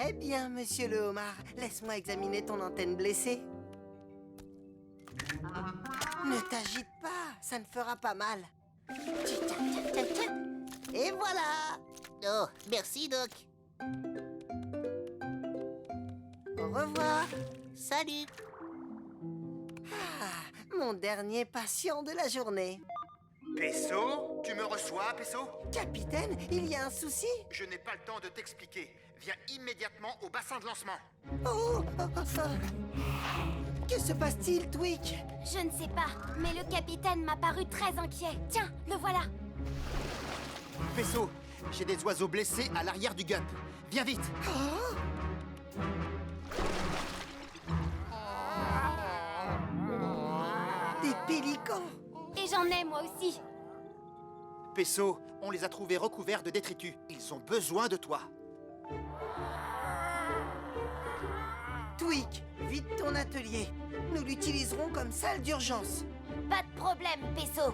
Eh bien, monsieur le homard, laisse-moi examiner ton antenne blessée. Ne t'agite pas, ça ne fera pas mal. Et voilà. Oh, merci, Doc. Au revoir. Salut. Mon dernier patient de la journée. Pesso, tu me reçois, Pesso? Capitaine, il y a un souci? Je n'ai pas le temps de t'expliquer. Viens immédiatement au bassin de lancement. Oh, Que se passe-t-il, Tweak? Je ne sais pas, mais le capitaine m'a paru très inquiet. Tiens, le voilà. Pesso, j'ai des oiseaux blessés à l'arrière du gun. Viens vite. Des pélicans! Et j'en ai moi aussi. Pesso, on les a trouvés recouverts de détritus. Ils ont besoin de toi. Tweak, vite ton atelier. Nous l'utiliserons comme salle d'urgence. Pas de problème, Pesso.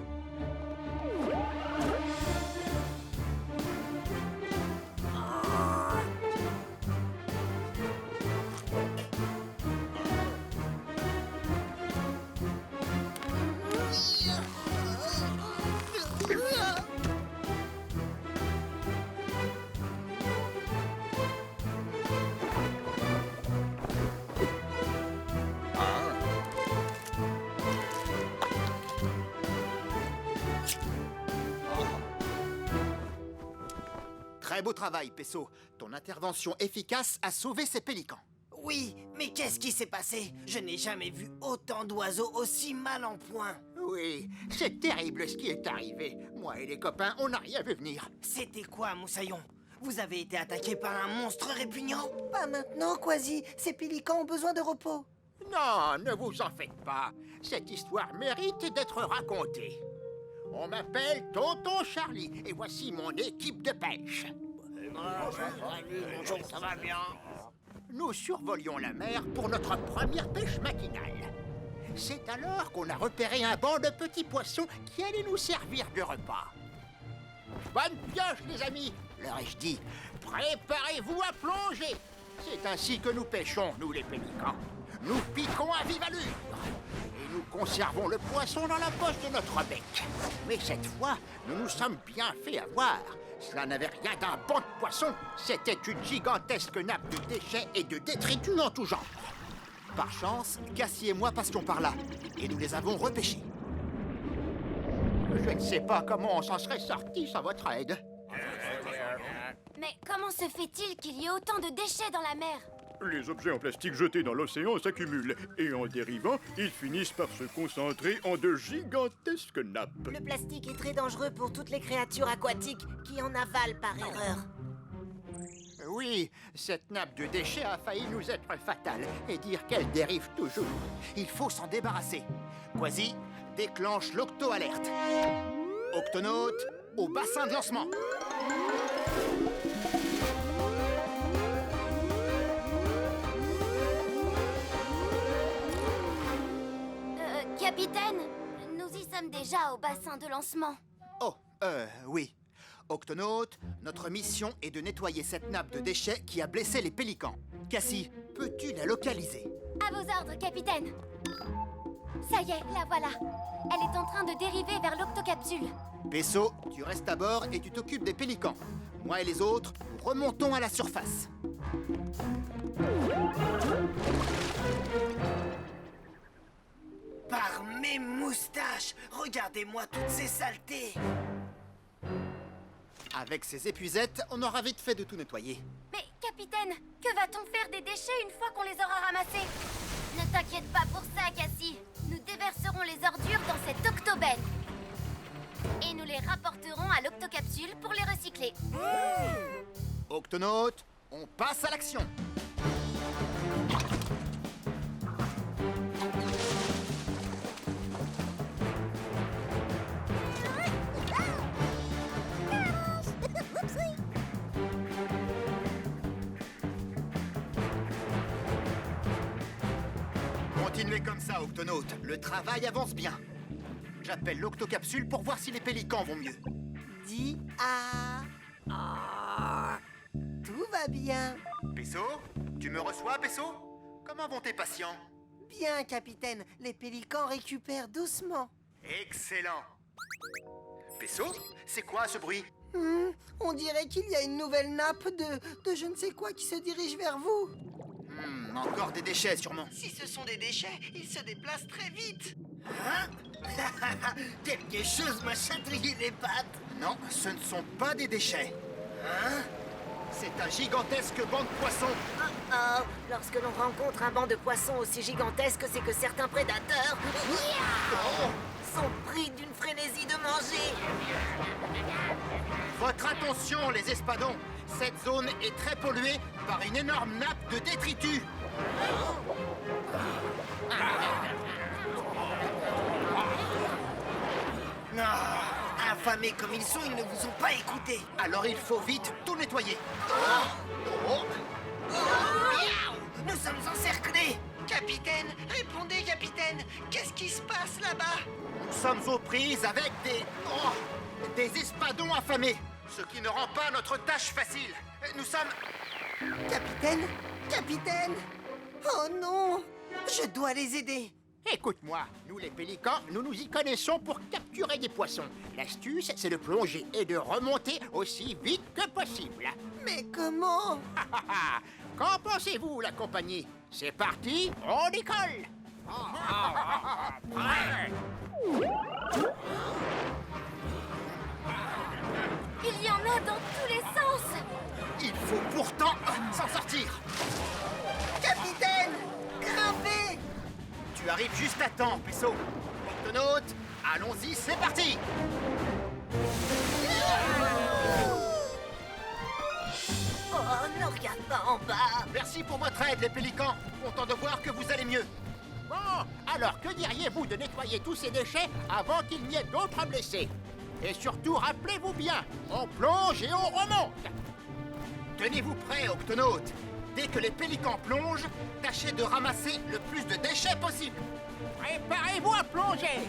Très beau travail, Pesso. Ton intervention efficace a sauvé ces pélicans. Oui, mais qu'est-ce qui s'est passé? Je n'ai jamais vu autant d'oiseaux aussi mal en point. Oui, c'est terrible ce qui est arrivé. Moi et les copains, on n'a rien vu venir. C'était quoi, Moussaillon? Vous avez été attaqué par un monstre répugnant? Pas maintenant, Quasi. Ces pélicans ont besoin de repos. Non, ne vous en faites pas. Cette histoire mérite d'être racontée. On m'appelle Tonton Charlie et voici mon équipe de pêche. Bonjour, ça va bien? Nous survolions la mer pour notre première pêche matinale. C'est alors qu'on a repéré un banc de petits poissons qui allaient nous servir de repas. Bonne pioche, les amis, leur ai-je dit. Préparez-vous à plonger. C'est ainsi que nous pêchons, nous les pélicans. Nous piquons à vive allure. Et nous conservons le poisson dans la poche de notre bec. Mais cette fois, nous nous sommes bien fait avoir. Cela n'avait rien d'un banc de poissons. C'était une gigantesque nappe de déchets et de détritus en tout genre. Par chance, Cassie et moi passions par là. Et nous les avons repêchés. Je ne sais pas comment on s'en serait sorti sans votre aide. Mais comment se fait-il qu'il y ait autant de déchets dans la mer? Les objets en plastique jetés dans l'océan s'accumulent et en dérivant, ils finissent par se concentrer en de gigantesques nappes. Le plastique est très dangereux pour toutes les créatures aquatiques qui en avalent par erreur. Oui, cette nappe de déchets a failli nous être fatale et dire qu'elle dérive toujours. Il faut s'en débarrasser. Quasi, déclenche l'octo-alerte. Octonaute, au bassin de lancement. Capitaine, nous y sommes déjà au bassin de lancement. Oh, oui. Octonaute, notre mission est de nettoyer cette nappe de déchets qui a blessé les pélicans. Cassie, peux-tu la localiser? À vos ordres, capitaine. Ça y est, la voilà. Elle est en train de dériver vers l'octocapsule. Pesso, tu restes à bord et tu t'occupes des pélicans. Moi et les autres, nous remontons à la surface. Par mes moustaches, regardez-moi toutes ces saletés. Avec ces épuisettes, on aura vite fait de tout nettoyer. Mais, capitaine, que va-t-on faire des déchets une fois qu'on les aura ramassés? Ne t'inquiète pas pour ça, Cassie. Nous déverserons les ordures dans cette octobenne. Et nous les rapporterons à l'octocapsule pour les recycler. Octonaute, on passe à l'action. Continuez comme ça, Octonaute. Le travail avance bien. J'appelle l'octocapsule pour voir si les pélicans vont mieux. Dis ah. Tout va bien. Pesso, tu me reçois, Pesso? Comment vont tes patients? Bien, capitaine, les pélicans récupèrent doucement. Excellent. Pesso, c'est quoi ce bruit? On dirait qu'il y a une nouvelle nappe de je ne sais quoi qui se dirige vers vous. Encore des déchets, sûrement. Si ce sont des déchets, ils se déplacent très vite. Hein? Quelque chose m'a chatouillé les pattes. Non, ce ne sont pas des déchets. Hein? C'est un gigantesque banc de poissons. Oh, lorsque l'on rencontre un banc de poissons aussi gigantesque, c'est que certains prédateurs sont pris d'une frénésie de manger. Votre attention, les espadons. Cette zone est très polluée par une énorme nappe de détritus. Non, affamés comme ils sont, ils ne vous ont pas écouté. Alors il faut vite tout nettoyer. Nous sommes encerclés. Capitaine, répondez, capitaine. Qu'est-ce qui se passe là-bas? Nous sommes aux prises avec des espadons affamés. Ce qui ne rend pas notre tâche facile. Nous sommes... Capitaine? Capitaine? Oh non! Je dois les aider. Écoute-moi, nous les pélicans, nous nous y connaissons pour capturer des poissons. L'astuce, c'est de plonger et de remonter aussi vite que possible. Mais comment? Qu'en pensez-vous, la compagnie? C'est parti, on décolle. Prêt? Il y en a dans tous les sens. Il faut pourtant s'en sortir. Capitaine! Grimpez! Tu arrives juste à temps, Pesso. Octonaute, allons-y, c'est parti. Oh, ne regarde pas en bas. Merci pour votre aide, les pélicans. Content de voir que vous allez mieux. Bon, alors que diriez-vous de nettoyer tous ces déchets avant qu'il n'y ait d'autres blessés? Et surtout, rappelez-vous bien, on plonge et on remonte. Tenez-vous prêts, Octonautes. Dès que les pélicans plongent, tâchez de ramasser le plus de déchets possible. Préparez-vous à plonger.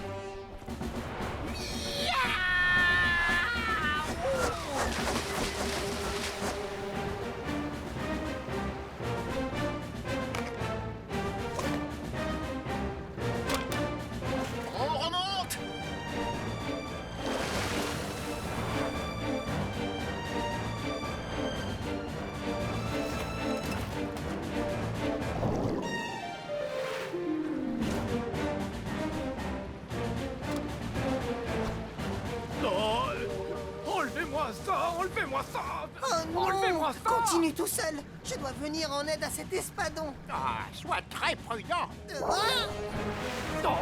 On remonte. Non, enlevez-moi ça, enlevez-moi ça. Oh non! Enlevez-moi ça. Continue tout seul. Je dois venir en aide à cet espadon. Ah, sois très prudent. Non.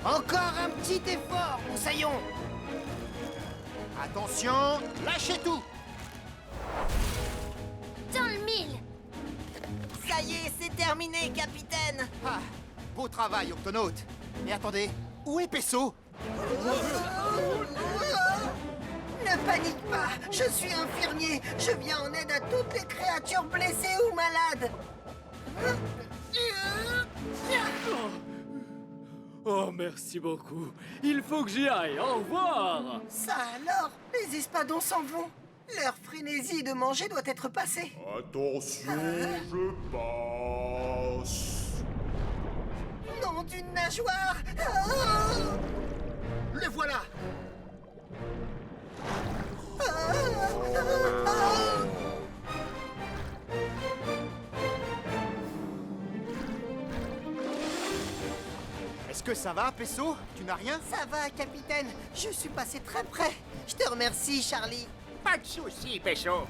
Encore un petit effort, Moussaillon. Attention, lâchez tout. Dans le mille. Ça y est, c'est terminé, capitaine. Ah, beau travail, Octonaute. Mais attendez, où est Pesso? Ne panique pas, je suis infirmier. Je viens en aide à toutes les créatures blessées ou malades. Oh, merci beaucoup. Il faut que j'y aille. Au revoir. Ça alors, les espadons s'en vont. Leur frénésie de manger doit être passée. Attention, je passe. Nom d'une nageoire. Ah! Le voilà. Est-ce que ça va, Pesso? Tu n'as rien? Ça va, capitaine. Je suis passé très près. Je te remercie, Charlie. Pas de soucis, Pesso.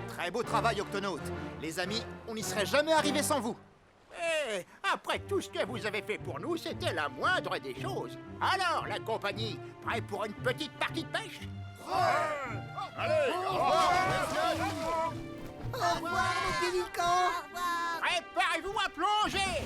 Très beau travail, Octonaute. Les amis, on n'y serait jamais arrivé sans vous. Eh, après tout ce que vous avez fait pour nous, c'était la moindre des choses. Alors, la compagnie, prêt pour une petite partie de pêche? Allez, au revoir. Au revoir, nos pélicans. Préparez-vous à plonger!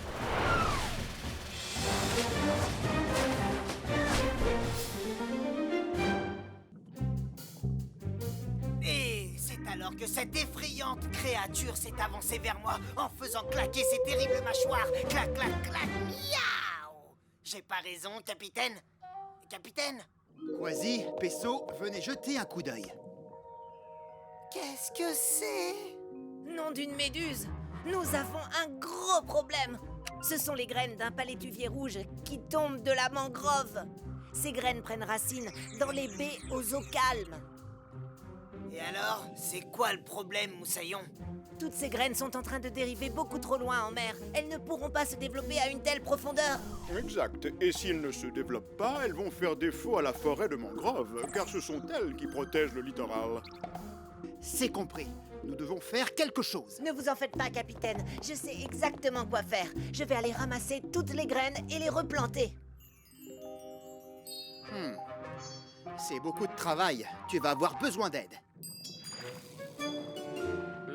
Et c'est Alors que cette effrayante créature s'est avancée vers moi en faisant claquer ses terribles mâchoires. Clac, clac, clac, miaou! J'ai pas raison, capitaine? Capitaine? Quasi, Pesso, venez jeter un coup d'œil. Qu'est-ce que c'est? Nom d'une méduse, nous avons un gros problème. Ce sont les graines d'un palétuvier rouge qui tombent de la mangrove. Ces graines prennent racine dans les baies aux eaux calmes. Et alors, c'est quoi le problème, Moussaillon? Toutes ces graines sont en train de dériver beaucoup trop loin en mer. Elles ne pourront pas se développer à une telle profondeur. Exact. Et s'ils ne se développent pas, elles vont faire défaut à la forêt de mangrove, car ce sont elles qui protègent le littoral. C'est compris. Nous devons faire quelque chose. Ne vous en faites pas, capitaine. Je sais exactement quoi faire. Je vais aller ramasser toutes les graines et les replanter. C'est beaucoup de travail. Tu vas avoir besoin d'aide.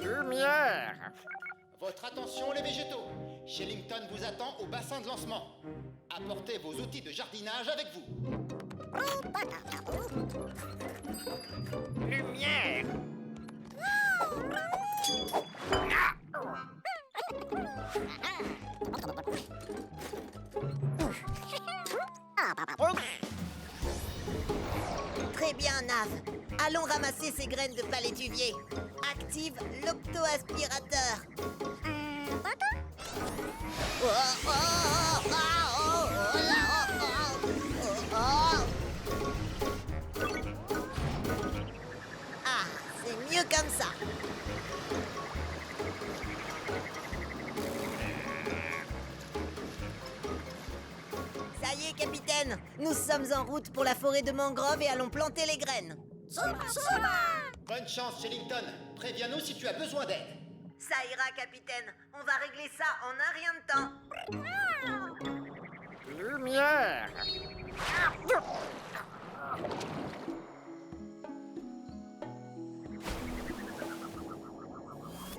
Lumière! Votre attention, les végétaux. Shellington vous attend au bassin de lancement. Apportez vos outils de jardinage avec vous. Lumière! Très bien, Nav. Allons ramasser ces graines de palétuvier. Active l'octoaspirateur. Ah, c'est mieux comme ça. Ça y est, capitaine. Nous sommes en route pour la forêt de mangrove et allons planter les graines. Bonne chance, Shellington. Préviens-nous si tu as besoin d'aide. Ça ira, capitaine. On va régler ça en un rien de temps. Lumière!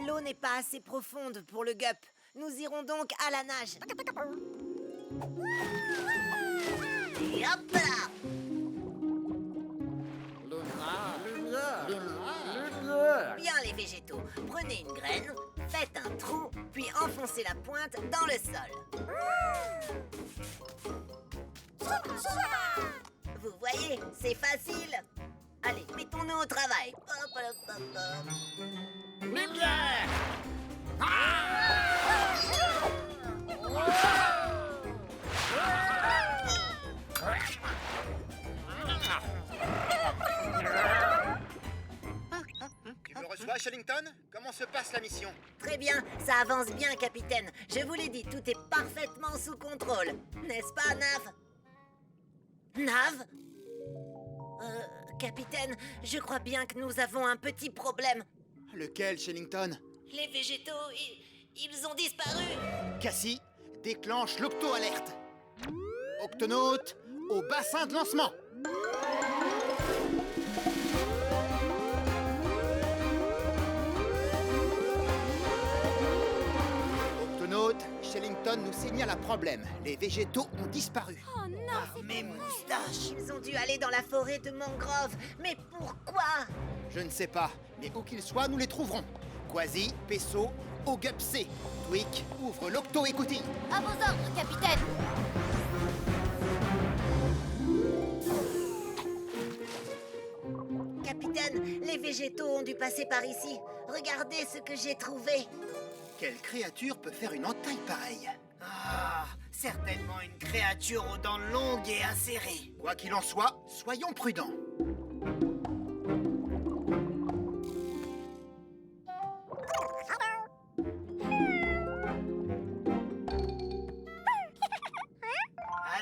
L'eau n'est pas assez profonde pour le gup. Nous irons donc à la nage. Et hop là! Bien les végétaux, prenez une graine, faites un trou, puis enfoncez la pointe dans le sol. Vous voyez, c'est facile. Allez, mettons-nous au travail. Lumière! Tu me reçois, Shellington? Comment se passe la mission? Très bien, ça avance bien, capitaine. Je vous l'ai dit, tout est parfaitement sous contrôle. N'est-ce pas, Nav? Nav? Capitaine, je crois bien que nous avons un petit problème. Lequel, Shellington? Les végétaux, ils ont disparu. Cassie, déclenche l'octo-alerte. Octonaute, au bassin de lancement. Octonaute, Shellington nous signale un problème. Les végétaux ont disparu. Oh non, c'est Mes moustaches! Ils ont dû aller dans la forêt de mangrove. Mais pourquoi? Je ne sais pas, mais où qu'ils soient, nous les trouverons. Quasi, Pesso, Ogupc. Tweak, ouvre l'octo-écoutille. à vos ordres, capitaine. Capitaine, les végétaux ont dû passer par ici. Regardez ce que j'ai trouvé. Quelle créature peut faire une entaille pareille? Ah, certainement une créature aux dents longues et acérées. Quoi qu'il en soit, soyons prudents.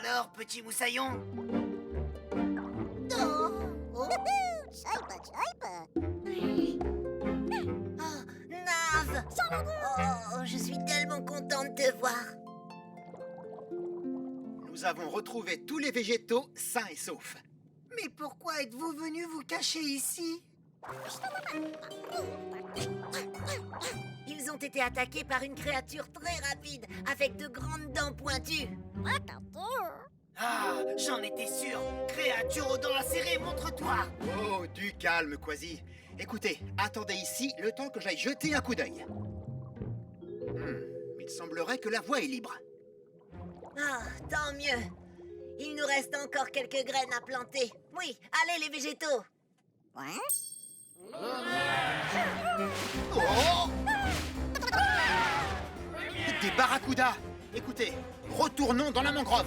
Alors, petit moussaillon? Oh, Nav! Oh, je suis tellement contente de te voir. Nous avons retrouvé tous les végétaux sains et saufs. Mais pourquoi êtes-vous venu vous cacher ici? Ils ont été attaqués par une créature très rapide, avec de grandes dents pointues. Ah, j'en étais sûr! Créature aux dents acérées, montre-toi! Oh, du calme, Quasi. Écoutez, attendez ici le temps que j'aille jeter un coup d'œil. Il semblerait que la voie est libre. Ah, tant mieux. Il nous reste encore quelques graines à planter. Oui, allez les végétaux. Oh! Des barracudas! Écoutez, retournons dans la mangrove.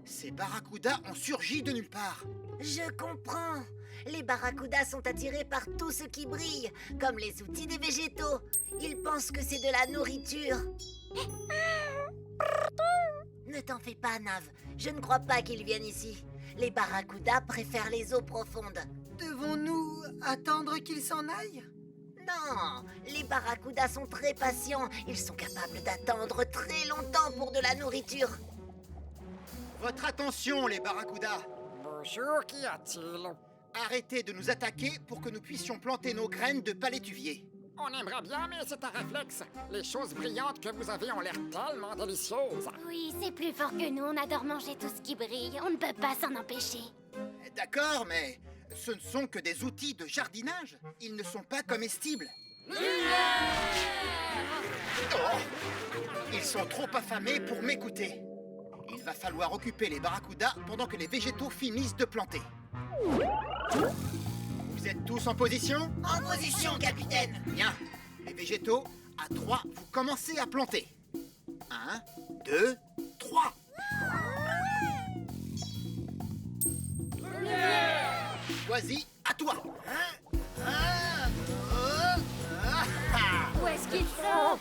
Ces barracudas ont surgi de nulle part. Je comprends. Les barracudas sont attirés par tout ce qui brille, comme les outils des végétaux. Ils pensent que c'est de la nourriture. Ne t'en fais pas, Nav. Je ne crois pas qu'ils viennent ici. Les barracudas préfèrent les eaux profondes. Devons-nous attendre qu'il s'en aille? Non, les barracudas sont très patients. Ils sont capables d'attendre très longtemps pour de la nourriture. Votre attention, les barracudas! Bonjour, qu'y a-t-il? Arrêtez de nous attaquer pour que nous puissions planter nos graines de palétuvier. On aimerait bien, mais c'est un réflexe. Les choses brillantes que vous avez ont l'air tellement délicieuses. Oui, c'est plus fort que nous, on adore manger tout ce qui brille. On ne peut pas s'en empêcher. D'accord, mais ce ne sont que des outils de jardinage. Ils ne sont pas comestibles. Oh! Ils sont trop affamés pour m'écouter. Il va falloir occuper les barracudas pendant que les végétaux finissent de planter. Vous êtes tous en position? En position, capitaine! Bien. Les végétaux, à 3, vous commencez à planter. 1, 2, 3. Vas-y, à toi. Où est-ce qu'ils sont?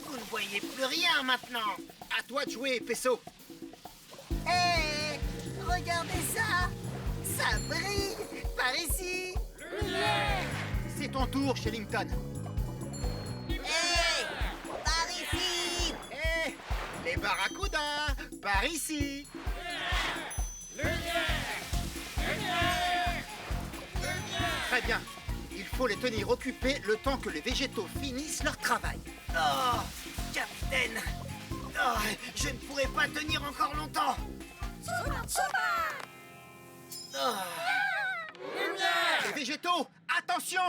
Vous ne voyez plus rien maintenant! À toi de jouer, Pesso. Hé! Regardez ça! Ça brille! Par ici! C'est ton tour, Shellington. Hé! Par ici! Hé! Les barracudas, par ici. Très bien. Il faut les tenir occupés le temps que les végétaux finissent leur travail. Oh! Capitaine! Oh, je ne pourrai pas tenir encore longtemps! Oh. Les végétaux, attention!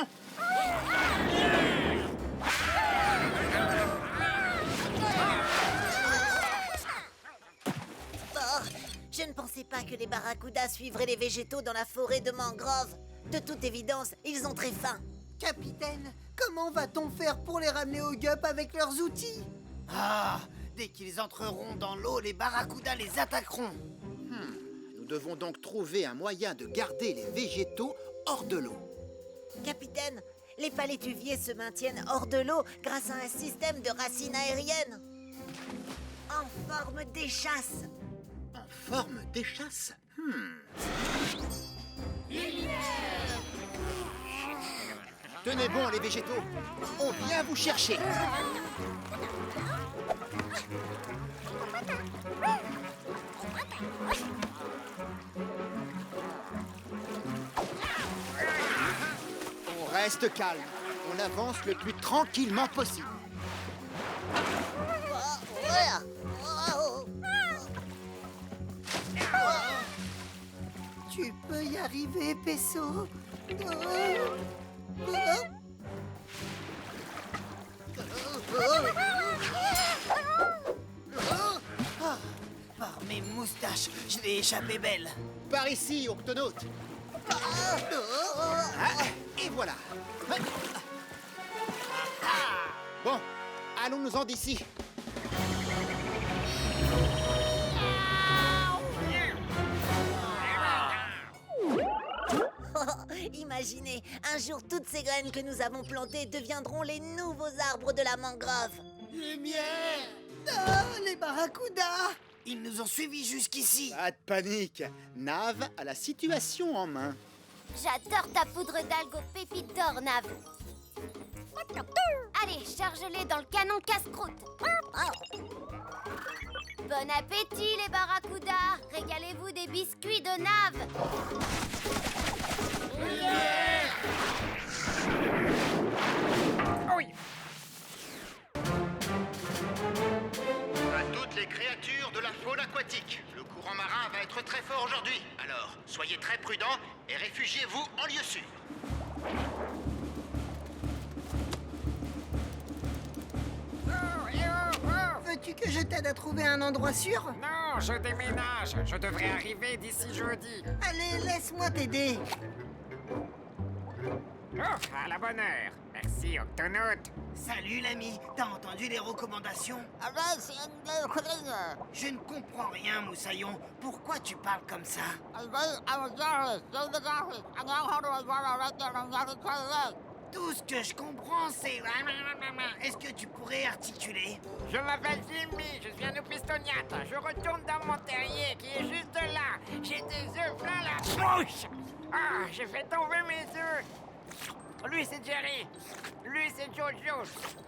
Oh, je ne pensais pas que les barracudas suivraient les végétaux dans la forêt de mangrove. De toute évidence, ils ont très faim. Capitaine, comment va-t-on faire pour les ramener au gup avec leurs outils? Ah! Dès qu'ils entreront dans l'eau, les barracudas les attaqueront. Nous devons donc trouver un moyen de garder les végétaux hors de l'eau. Capitaine, les palétuviers se maintiennent hors de l'eau grâce à un système de racines aériennes. En forme d'échasse. En forme d'échasse? Tenez bon, les végétaux. On vient vous chercher. On reste calme. On avance le plus tranquillement possible. Tu peux y arriver, Pesso. Par mes moustaches, je l'ai échappé belle. Par ici, Octonaute. Ah, et voilà. Bon, allons-nous-en d'ici. Imaginez, un jour toutes ces graines que nous avons plantées deviendront les nouveaux arbres de la mangrove. Lumière! Ah, les barracudas! Ils nous ont suivis jusqu'ici. Pas de panique. Nav a la situation en main. J'adore ta poudre d'algues aux pépites d'or, Nav. Allez, charge-les dans le canon casse-croûte. Bon appétit, les barracudas. Régalez-vous des biscuits de Nav. À toutes les créatures de la faune aquatique, être très fort aujourd'hui. Alors, soyez très prudents et réfugiez-vous en lieu sûr. Veux-tu que je t'aide à trouver un endroit sûr? Non, je déménage. Je devrais arriver d'ici jeudi. Allez, laisse-moi t'aider. Oh, à la bonne heure. Merci, Octonaute. Salut l'ami, t'as entendu les recommandations? Je ne comprends rien, Moussaillon. Pourquoi tu parles comme ça? Tout ce que je comprends, c'est... Est-ce que tu pourrais articuler? Je m'appelle Jimmy, je suis un opistoniate. Je retourne dans mon terrier qui est juste là. J'ai des œufs plein la bouche. Ah, j'ai fait tomber mes œufs. Lui, c'est Jerry. Lui, c'est Jojo.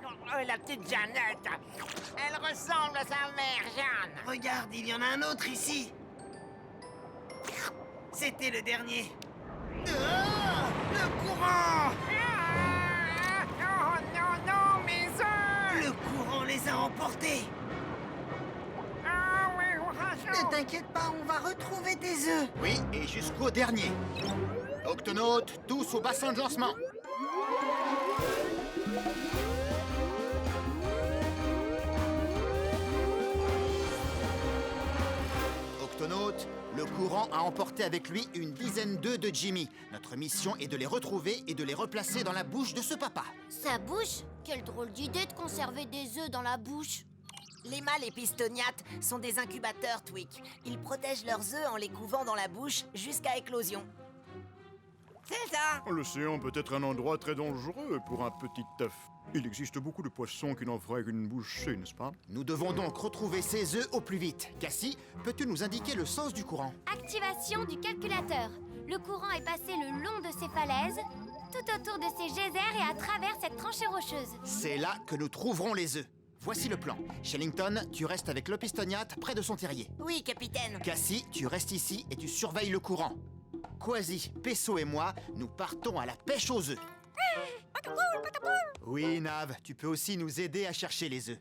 Oh, la petite Jeannette. Elle ressemble à sa mère, Jeanne. Regarde, il y en a un autre ici. C'était le dernier. Ah, le courant! Oh non, non, mes œufs! Le courant les a emportés. Ah oui, Ne t'inquiète pas, on va retrouver tes œufs. Oui, et jusqu'au dernier. Octonautes, tous au bassin de lancement. Octonautes, le courant a emporté avec lui une dizaine d'œufs de Jimmy. Notre mission est de les retrouver et de les replacer dans la bouche de ce papa. Sa bouche? Quelle drôle d'idée de conserver des œufs dans la bouche. Les mâles épistoniates sont des incubateurs, Twig. Ils protègent leurs œufs en les couvant dans la bouche jusqu'à éclosion. C'est ça! L'océan peut être un endroit très dangereux pour un petit œuf. Il existe beaucoup de poissons qui n'en feraient qu'une bouchée, n'est-ce pas? Nous devons donc retrouver ces œufs au plus vite. Cassie, peux-tu nous indiquer le sens du courant? Activation du calculateur. Le courant est passé le long de ces falaises, tout autour de ces geysers et à travers cette tranchée rocheuse. C'est là que nous trouverons les œufs. Voici le plan. Shellington, tu restes avec l'opistoniate près de son terrier. Oui, capitaine. Cassie, tu restes ici et tu surveilles le courant. Quasi, Pesso et moi, nous partons à la pêche aux œufs. Oui, Nav, tu peux aussi nous aider à chercher les œufs.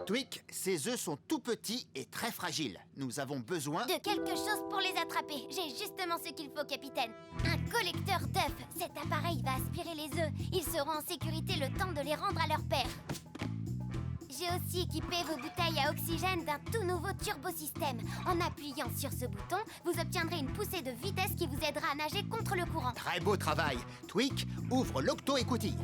Twig, ces œufs sont tout petits et très fragiles. Nous avons besoin... De quelque chose pour les attraper. J'ai justement ce qu'il faut, capitaine. Un collecteur d'œufs. Cet appareil va aspirer les œufs. Ils seront en sécurité le temps de les rendre à leur père. J'ai aussi équipé vos bouteilles à oxygène d'un tout nouveau turbosystème. En appuyant sur ce bouton, vous obtiendrez une poussée de vitesse qui vous aidera à nager contre le courant. Très beau travail. Twig, ouvre l'octo-écoutille.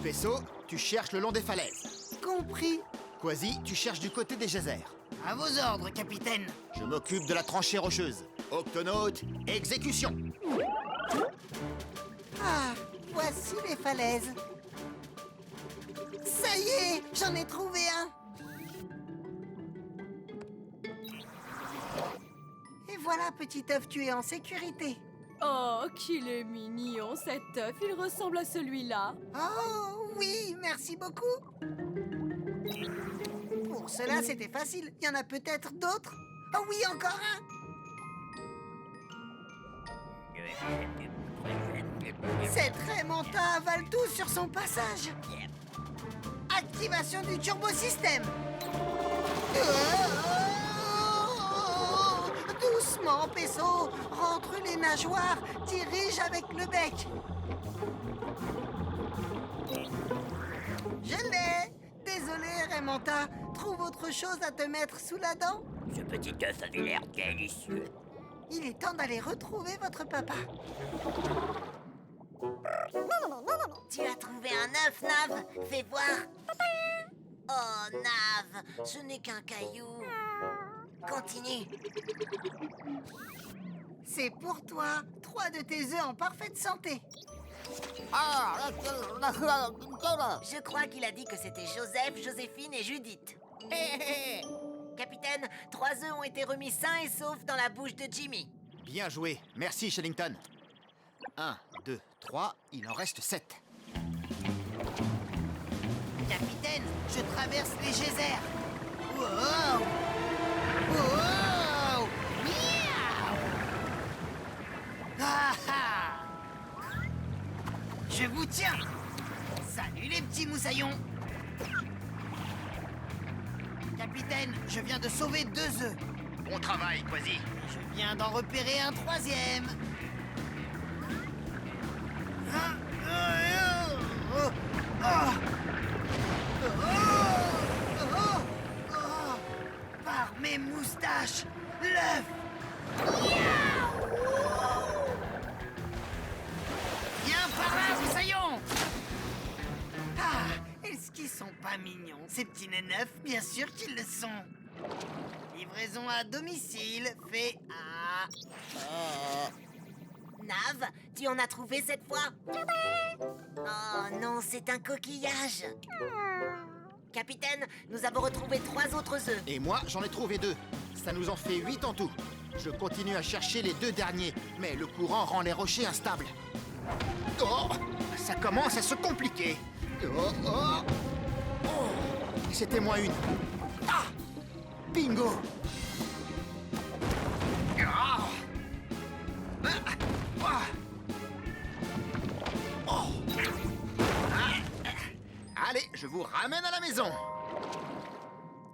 Pesso, tu cherches le long des falaises. Compris. Quasi, tu cherches du côté des geysers. À vos ordres, capitaine. Je m'occupe de la tranchée rocheuse. Octonaute, exécution. Ah, voici les falaises. Ça y est, j'en ai trouvé un. Et voilà, petit œuf, tu es en sécurité. Oh, qu'il est mignon cet œuf, il ressemble à celui-là. Oh, oui, merci beaucoup. Pour cela, c'était facile. Il y en a peut-être d'autres. Oh oui, encore un. Cette Raymanta avale tout sur son passage. Activation du turbosystème. Doucement, Pesso. Rentre les nageoires. Dirige avec le bec. Je l'ai. Désolé, Raymanta. Trouve autre chose à te mettre sous la dent. Ce petit œuf avait l'air délicieux. Il est temps d'aller retrouver votre papa. Tu as trouvé un œuf, Nav. Fais voir. Oh, Nav, ce n'est qu'un caillou. Continue. C'est pour toi. 3 de tes œufs en parfaite santé. Je crois qu'il a dit que c'était Joseph, Joséphine et Judith. Capitaine, 3 œufs ont été remis sains et saufs dans la bouche de Jimmy. Bien joué. Merci, Shellington. 1, 2, 3, il en reste 7. Capitaine, je traverse les geysers. Wow! Wow! Miaou! Ah ah! Je vous tiens. Salut les petits moussaillons. capitaine. Je viens de sauver 2 œufs. Bon travail, Quasi. Je viens d'en repérer un 3e. Par mes moustaches, l'œuf. Viens par là, Moussaillon. Ah, est-ce qu'ils sont pas mignons, ces petits nez neufs? Bien sûr qu'ils le sont. Livraison à domicile, fait à... Nav, tu en as trouvé cette fois? Oh non, c'est un coquillage. Capitaine, nous avons retrouvé 3 autres œufs. Et moi, j'en ai trouvé 2. Ça nous en fait 8 en tout. Je continue à chercher les 2 derniers, mais le courant rend les rochers instables. Oh, ça commence à se compliquer. Oh, oh. Oh, c'était moins une. Ah, bingo. Ah. Ah. Ah. Oh. Ah. Allez, je vous ramène à la maison.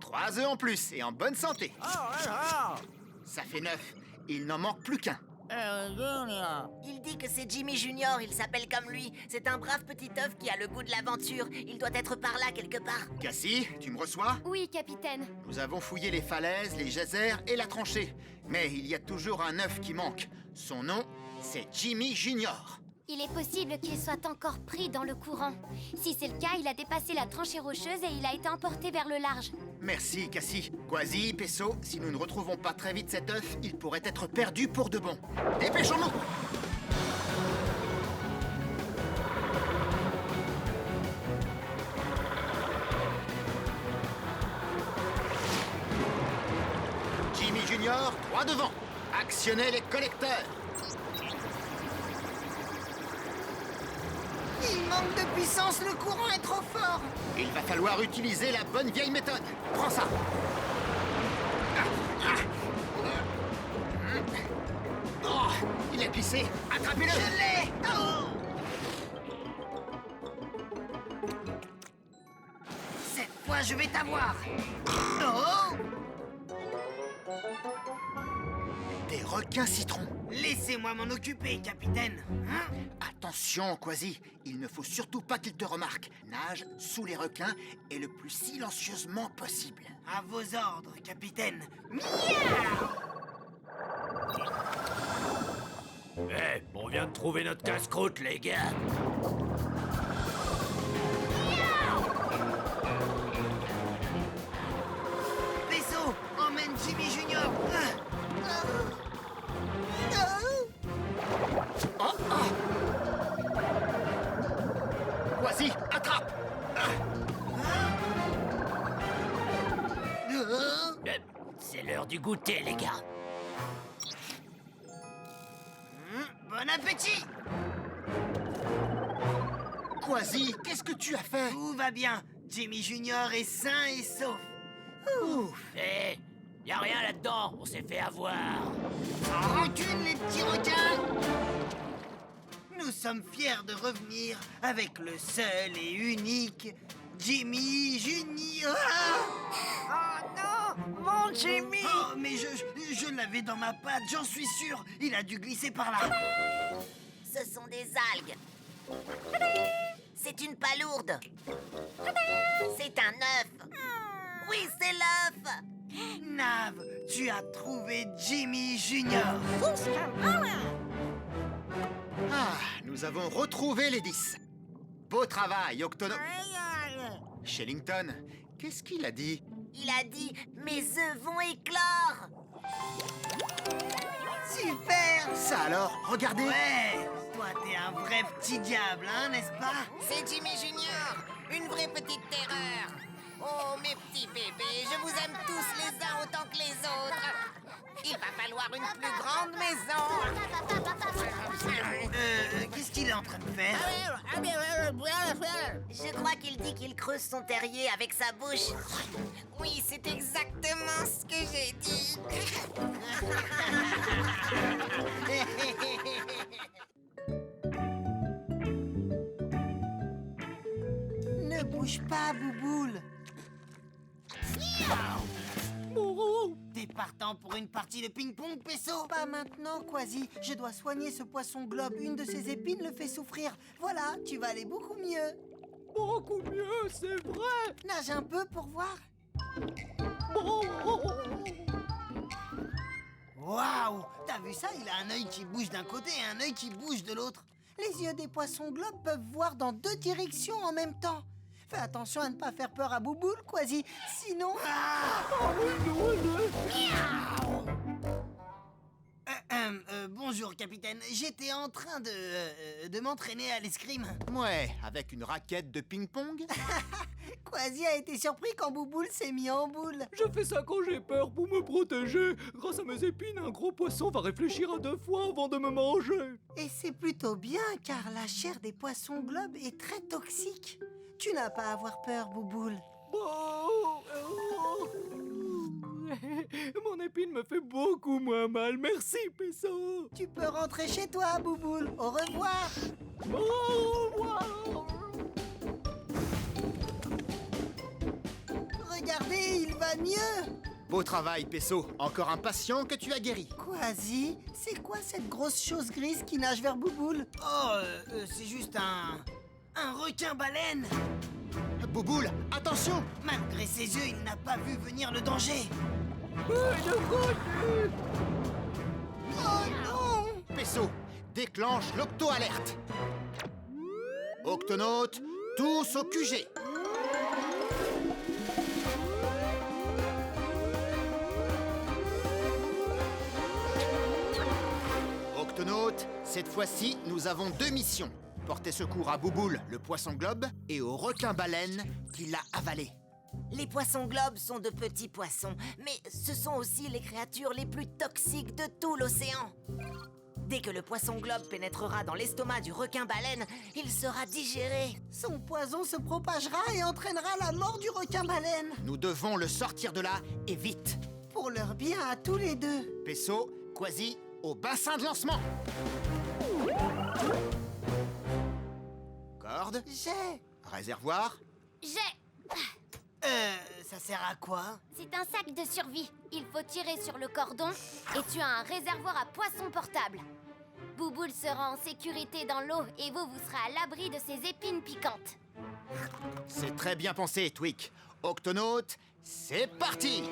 3 œufs en plus et en bonne santé. Ça fait 9. Il n'en manque plus qu'un. Il dit que c'est Jimmy Junior, il s'appelle comme lui. C'est un brave petit œuf qui a le goût de l'aventure. Il doit être par là quelque part. Cassie, tu me reçois? Oui, capitaine. Nous avons fouillé les falaises, les geysers et la tranchée. Mais il y a toujours un œuf qui manque. Son nom, c'est Jimmy Junior. Il est possible qu'il soit encore pris dans le courant. Si c'est le cas, il a dépassé la tranchée rocheuse et il a été emporté vers le large. Merci, Cassie. Quasi, Pesso, si nous ne retrouvons pas très vite cet œuf, il pourrait être perdu pour de bon. Dépêchons-nous! Jimmy Junior, droit devant. Actionnez les collecteurs. Il manque de puissance, le courant est trop fort. Il va falloir utiliser la bonne vieille méthode. Prends ça. Oh, il a glissé. Attrapez-le. Je l'ai. Oh. Cette fois, je vais t'avoir. Oh. Des requins citrons. Laissez-moi m'en occuper, capitaine. Hein? Attention, Quasi. Il ne faut surtout pas qu'ils te remarquent. Nage sous les requins et le plus silencieusement possible. À vos ordres, capitaine. Miaou! Eh, on vient de trouver notre casse-croûte, les gars. Pesso, emmène Jimmy Junior. Oh, oh. Quasi, attrape. C'est l'heure du goûter, les gars. Bon appétit. Quasi, qu'est-ce que tu as fait? Tout va bien. Jimmy Junior est sain et sauf. Ouf. Eh, y a rien là-dedans, on s'est fait avoir. En rancune, les petits requins. Nous sommes fiers de revenir avec le seul et unique Jimmy Junior. Oh non, mon Jimmy! Oh, mais je l'avais dans ma patte, j'en suis sûr. Il a dû glisser par là. Ce sont des algues. C'est une palourde. C'est un œuf. Oui, c'est l'œuf. Nav, tu as trouvé Jimmy Junior. Ah, nous avons retrouvé les 10. Beau travail, Octono... Shellington, qu'est-ce qu'il a dit? Il a dit « Mes œufs vont éclore ». Super. Ça alors, regardez. Ouais, toi t'es un vrai petit diable, hein, n'est-ce pas? C'est Jimmy Junior, une vraie petite terreur. Oh, mes petits bébés, je vous aime tous les uns autant que les autres. Il va falloir une plus grande maison. Qu'est-ce qu'il est en train de faire? Je crois qu'il dit qu'il creuse son terrier avec sa bouche. Oui, c'est exactement ce que j'ai dit. Ne bouge pas, Bouboule. Partant pour une partie de ping-pong, Pesso? Pas maintenant, Quasi. Je dois soigner ce poisson globe. Une de ses épines le fait souffrir. Voilà, tu vas aller beaucoup mieux. Beaucoup mieux, c'est vrai. Nage un peu pour voir. Waouh! T'as vu ça? Il a un œil qui bouge d'un côté et un œil qui bouge de l'autre. Les yeux des poissons globes peuvent voir dans 2 directions en même temps. Fais attention à ne pas faire peur à Bouboule, Quasi. Sinon... bonjour, capitaine. J'étais en train de m'entraîner à l'escrime. Ouais, avec une raquette de ping-pong. Quasi a été surpris quand Bouboule s'est mis en boule. Je fais ça quand j'ai peur pour me protéger. Grâce à mes épines, un gros poisson va réfléchir à 2 fois avant de me manger. Et c'est plutôt bien, car la chair des poissons globes est très toxique. Tu n'as pas à avoir peur, Bouboule. Mon épine me fait beaucoup moins mal. Merci, Pesso. Tu peux rentrer chez toi, Bouboule. Au revoir. Au revoir. Regardez, il va mieux. Beau travail, Pesso. Encore un patient que tu as guéri. Quasi, c'est quoi cette grosse chose grise qui nage vers Bouboule? Oh, c'est juste un requin-baleine. Bouboule, attention! Malgré ses yeux, il n'a pas vu venir le danger. Oh non! Pesso, déclenche l'octo-alerte. Octonautes, tous au QG. Octonautes, cette fois-ci, nous avons 2 missions. Porter secours à Bouboule, le poisson globe, et au requin-baleine qui l'a avalé. Les poissons globes sont de petits poissons, mais ce sont aussi les créatures les plus toxiques de tout l'océan. Dès que le poisson globe pénétrera dans l'estomac du requin-baleine, il sera digéré. Son poison se propagera et entraînera la mort du requin-baleine. Nous devons le sortir de là, et vite. Pour leur bien à tous les deux. Pesso, Quasi, au bassin de lancement. Corde. J'ai. Réservoir. Ça sert à quoi? C'est un sac de survie. Il faut tirer sur le cordon et tu as un réservoir à poissons portable. Bouboule sera en sécurité dans l'eau et vous serez à l'abri de ses épines piquantes. C'est très bien pensé, Tweak. Octonautes, c'est parti!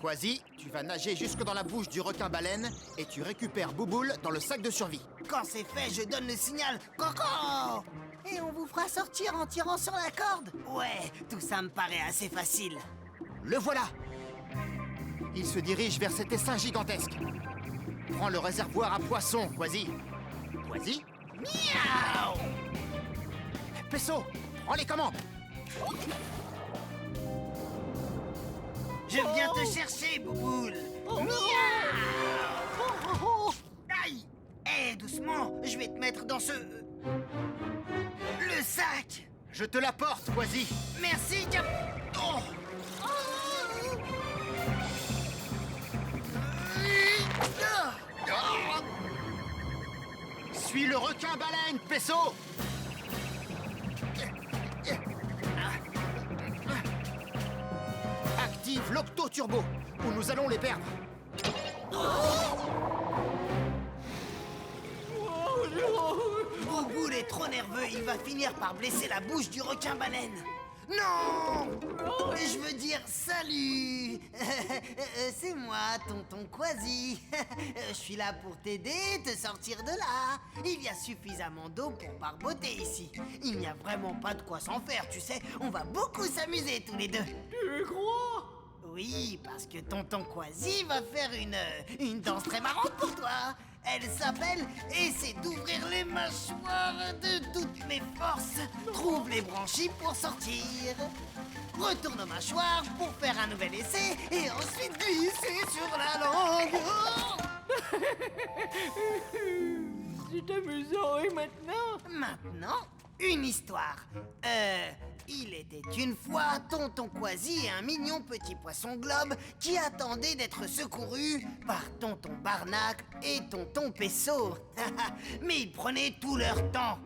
Quasi, tu vas nager jusque dans la bouche du requin-baleine et tu récupères Bouboule dans le sac de survie. Quand c'est fait, je donne le signal Coco! Et on vous fera sortir en tirant sur la corde. Ouais, tout ça me paraît assez facile. Le voilà! Il se dirige vers cet essaim gigantesque. Prends le réservoir à poissons, Quasi. Quasi? Miaou! Pesso, prends les commandes. Je viens te chercher, Bouboule. Aïe! Eh, doucement, je vais te mettre dans ce... le sac. Je te l'apporte, Quasi. Merci, Cap... Oh! Suis le requin-baleine, Pesso. Active l'octo-turbo, ou nous allons les perdre. Bouboule est trop nerveux, il va finir par blesser la bouche du requin-baleine. Non! Je veux dire salut. C'est moi, tonton Quasi. Je suis là pour t'aider, te sortir de là. Il y a suffisamment d'eau pour barboter ici. Il n'y a vraiment pas de quoi s'en faire, tu sais. On va beaucoup s'amuser tous les deux. Tu crois? Oui, parce que tonton Quasi va faire une danse très marrante pour toi. Elle s'appelle « Essaie d'ouvrir les mâchoires de toutes mes forces. Trouve les branchies pour sortir. Retourne aux mâchoires pour faire un nouvel essai et ensuite glisser sur la langue. Oh !» C'est amusant, et maintenant? Maintenant, une histoire. Il était une fois tonton Quasi et un mignon petit poisson globe qui attendait d'être secouru par tonton Barnacle et tonton Pesso. Mais ils prenaient tout leur temps.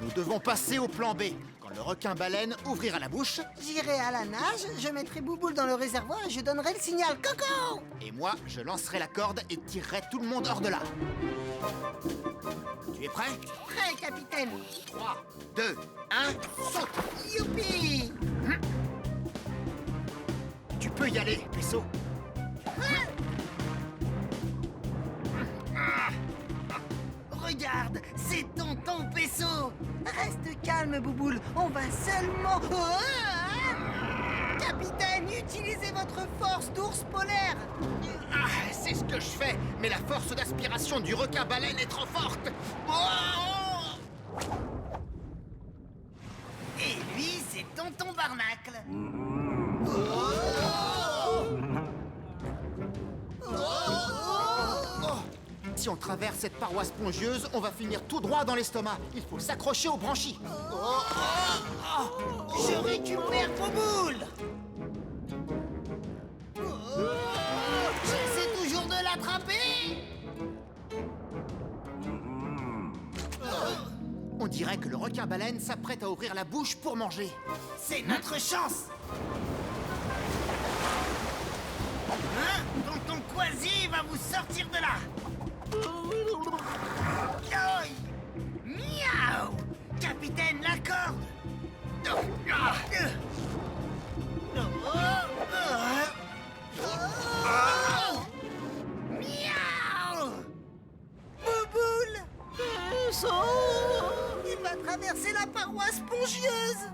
Nous devons passer au plan B. Quand le requin-baleine ouvrira la bouche, J'irai à la nage, je mettrai Bouboule dans le réservoir et je donnerai le signal Coco. et moi, je lancerai la corde et tirerai tout le monde hors de là. Tu es prêt? Prêt, capitaine. 3, 2, 1, saute! Youpi. Tu peux y aller, Pesso. Regarde, c'est tonton Pesso. Reste calme, Bouboule. On va seulement... Capitaine, utilisez votre force d'ours polaire. Ah, c'est ce que je fais, mais la force d'aspiration du requin-baleine est trop forte. Oh! Et lui, c'est tonton Barnacle. Si on traverse cette paroi spongieuse, on va finir tout droit dans l'estomac. Il faut s'accrocher aux branchies. Je récupère Bouboule. J'essaie toujours de l'attraper. On dirait que le requin-baleine s'apprête à ouvrir la bouche pour manger. C'est notre chance. Hein? Tonton Quasi va vous sortir de là. Aïe. Miaou. Capitaine, la corde. Miaou. Bouboule. Il va traverser la paroi spongieuse.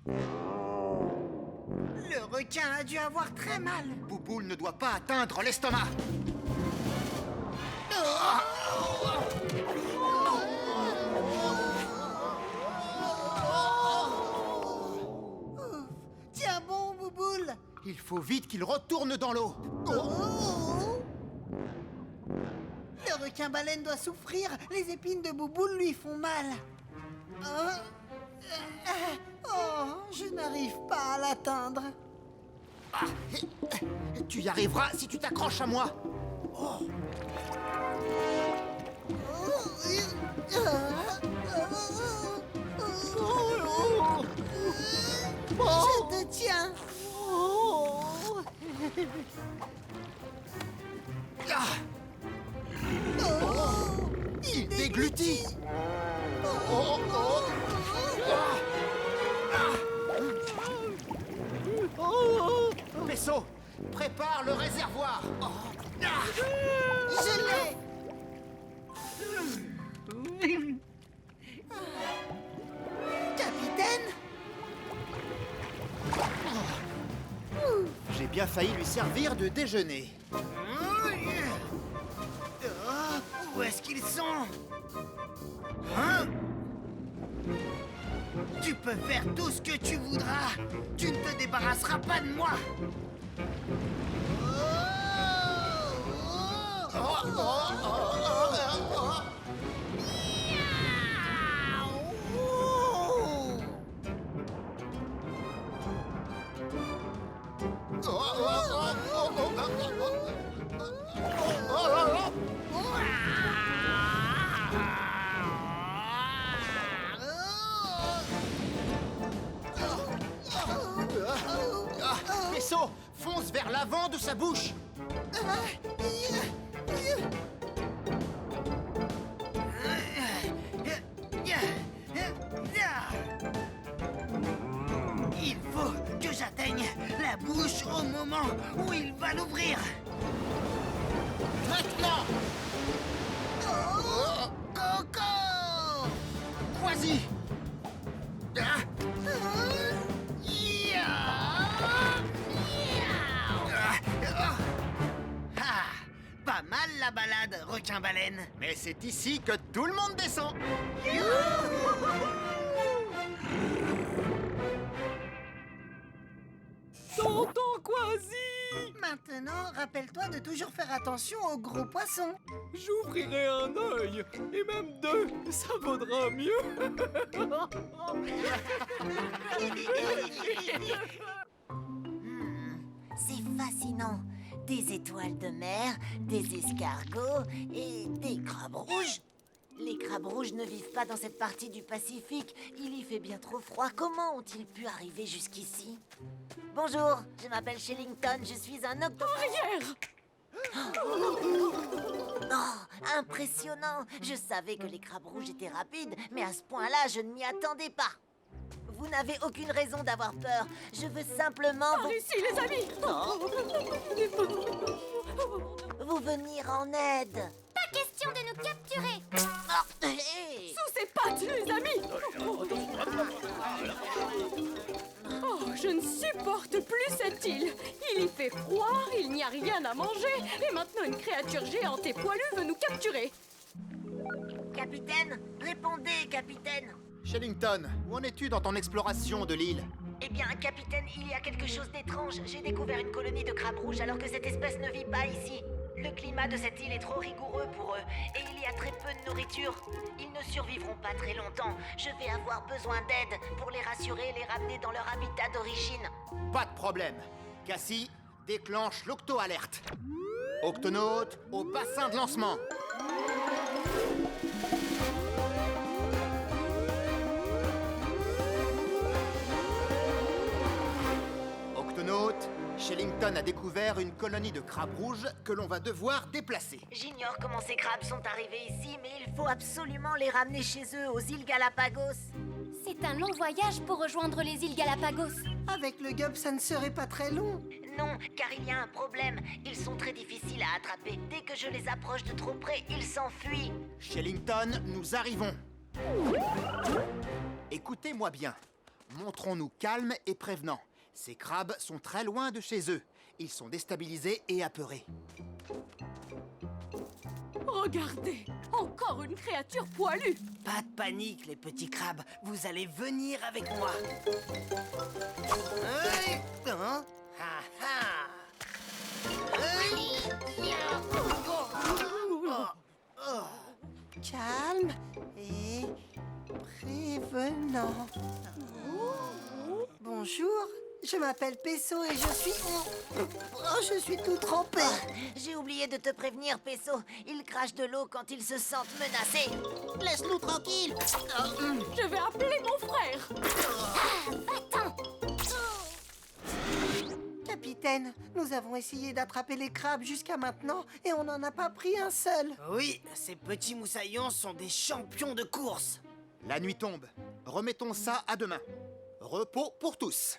Le requin a dû avoir très mal. Bouboule ne doit pas atteindre l'estomac. Tiens bon, Bouboule. Il faut vite qu'il retourne dans l'eau. Le requin-baleine doit souffrir. Les épines de Bouboule lui font mal. Je n'arrive pas à l'atteindre. Tu y arriveras si tu t'accroches à moi. Je te tiens. Il déglutit. Pesso, prépare le réservoir. Je l'ai. Capitaine. J'ai bien failli lui servir de déjeuner. Où est-ce qu'ils sont? Hein? Tu peux faire tout ce que tu voudras. Tu ne te débarrasseras pas de moi. Pesso, fonce vers l'avant de sa bouche. Il faut que j'atteigne la bouche au moment où il va l'ouvrir. Maintenant. Coco! Quasi. Pas mal la balade, requin-baleine. Mais c'est ici que tout le monde descend. Tonton Quasi! Maintenant, rappelle-toi de toujours faire attention aux gros poissons. J'ouvrirai un œil, et même deux, ça vaudra mieux. C'est fascinant. Des étoiles de mer, des escargots et des crabes rouges. Les crabes rouges ne vivent pas dans cette partie du Pacifique. Il y fait bien trop froid. Comment ont-ils pu arriver jusqu'ici? Bonjour, je m'appelle Shellington, je suis un Arrière! Oh, impressionnant! Je savais que les crabes rouges étaient rapides, mais à ce point-là, je ne m'y attendais pas. Vous n'avez aucune raison d'avoir peur. Je veux simplement Par ici, les amis! vous venir en aide. Pas question de nous capturer! Oh, hé. Sous ses pattes, les amis! Oh, je ne supporte plus cette île! Il y fait froid, il n'y a rien à manger, et maintenant une créature géante et poilue veut nous capturer! Capitaine, répondez, capitaine. Shellington, où en es-tu dans ton exploration de l'île? Eh bien, capitaine, il y a quelque chose d'étrange. J'ai découvert une colonie de crabes rouges alors que cette espèce ne vit pas ici. Le climat de cette île est trop rigoureux pour eux, et il y a très peu de nourriture. Ils ne survivront pas très longtemps. Je vais avoir besoin d'aide pour les rassurer et les ramener dans leur habitat d'origine. Pas de problème. Cassie, déclenche l'octo-alerte. Octonautes, au bassin de lancement. Octonautes, Shellington a découvert une colonie de crabes rouges que l'on va devoir déplacer. J'ignore comment ces crabes sont arrivés ici, mais il faut absolument les ramener chez eux, aux îles Galapagos. C'est un long voyage pour rejoindre les îles Galapagos. Avec le gup, ça ne serait pas très long. Non, car il y a un problème. Ils sont très difficiles à attraper. Dès que je les approche de trop près, ils s'enfuient. Shellington, nous arrivons. Écoutez-moi bien. Montrons-nous calmes et prévenants. Ces crabes sont très loin de chez eux. Ils sont déstabilisés et apeurés. Regardez! Encore une créature poilue! Pas de panique, les petits crabes. Vous allez venir avec moi. Hein? Ah, ah. Calme et prévenant. Bonjour, je m'appelle Pesso et je suis tout trempé. J'ai oublié de te prévenir, Pesso. Ils crachent de l'eau quand ils se sentent menacés. Laisse-nous tranquilles. Je vais appeler mon frère! Capitaine, nous avons essayé d'attraper les crabes jusqu'à maintenant et on n'en a pas pris un seul. Oui, ces petits moussaillons sont des champions de course. La nuit tombe. Remettons ça à demain. Repos pour tous.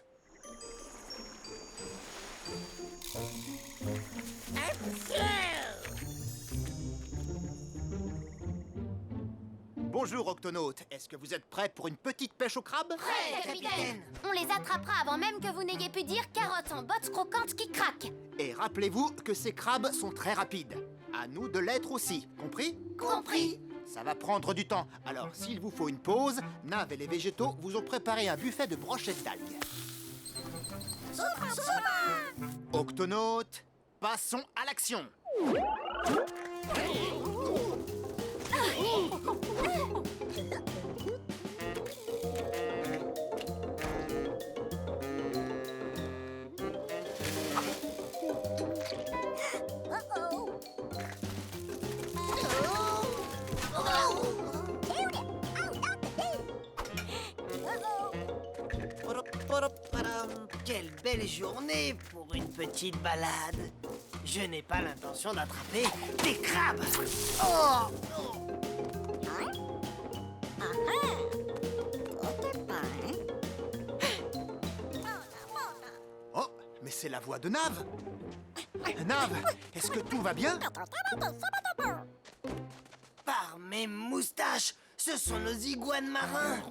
Bonjour, Octonautes. Est-ce que vous êtes prêts pour une petite pêche au crabe? Prêt, capitaine! On les attrapera avant même que vous n'ayez pu dire carottes en bottes croquantes qui craquent. Et rappelez-vous que ces crabes sont très rapides. À nous de l'être aussi, compris? Compris! Ça va prendre du temps. Alors, s'il vous faut une pause, Nav et les végétaux vous ont préparé un buffet de brochettes d'algues. Octonautes, passons à l'action. Quelle belle journée pour une petite balade. Je n'ai pas l'intention d'attraper des crabes. Oh! Oh, mais c'est la voix de Nav. Nav, est-ce que tout va bien? Par mes moustaches, ce sont nos iguanes marins.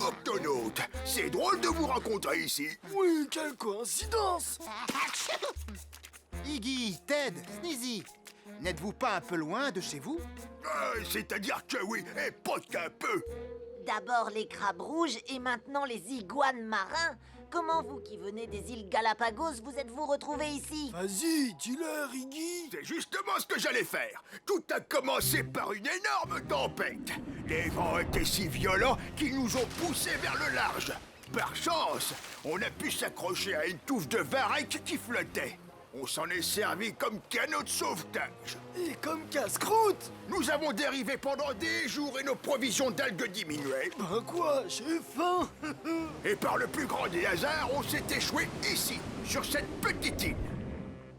Octonautes, c'est drôle de vous rencontrer ici. Oui, quelle coïncidence! Iggy, Ted, Sneezy, n'êtes-vous pas un peu loin de chez vous? C'est-à-dire que oui, et pas qu'un peu. D'abord les crabes rouges et maintenant les iguanes marins. Comment vous qui venez des îles Galapagos vous êtes-vous retrouvés ici? Vas-y, dis-leur, Iggy! C'est justement ce que j'allais faire. Tout a commencé par une énorme tempête. Les vents étaient si violents qu'ils nous ont poussés vers le large. Par chance, on a pu s'accrocher à une touffe de varech qui flottait. On s'en est servi comme canot de sauvetage. Et comme casse-croûte. Nous avons dérivé pendant des jours et nos provisions d'algues diminuaient. Ben quoi, j'ai faim. Et par le plus grand des hasards, on s'est échoué ici, sur cette petite île.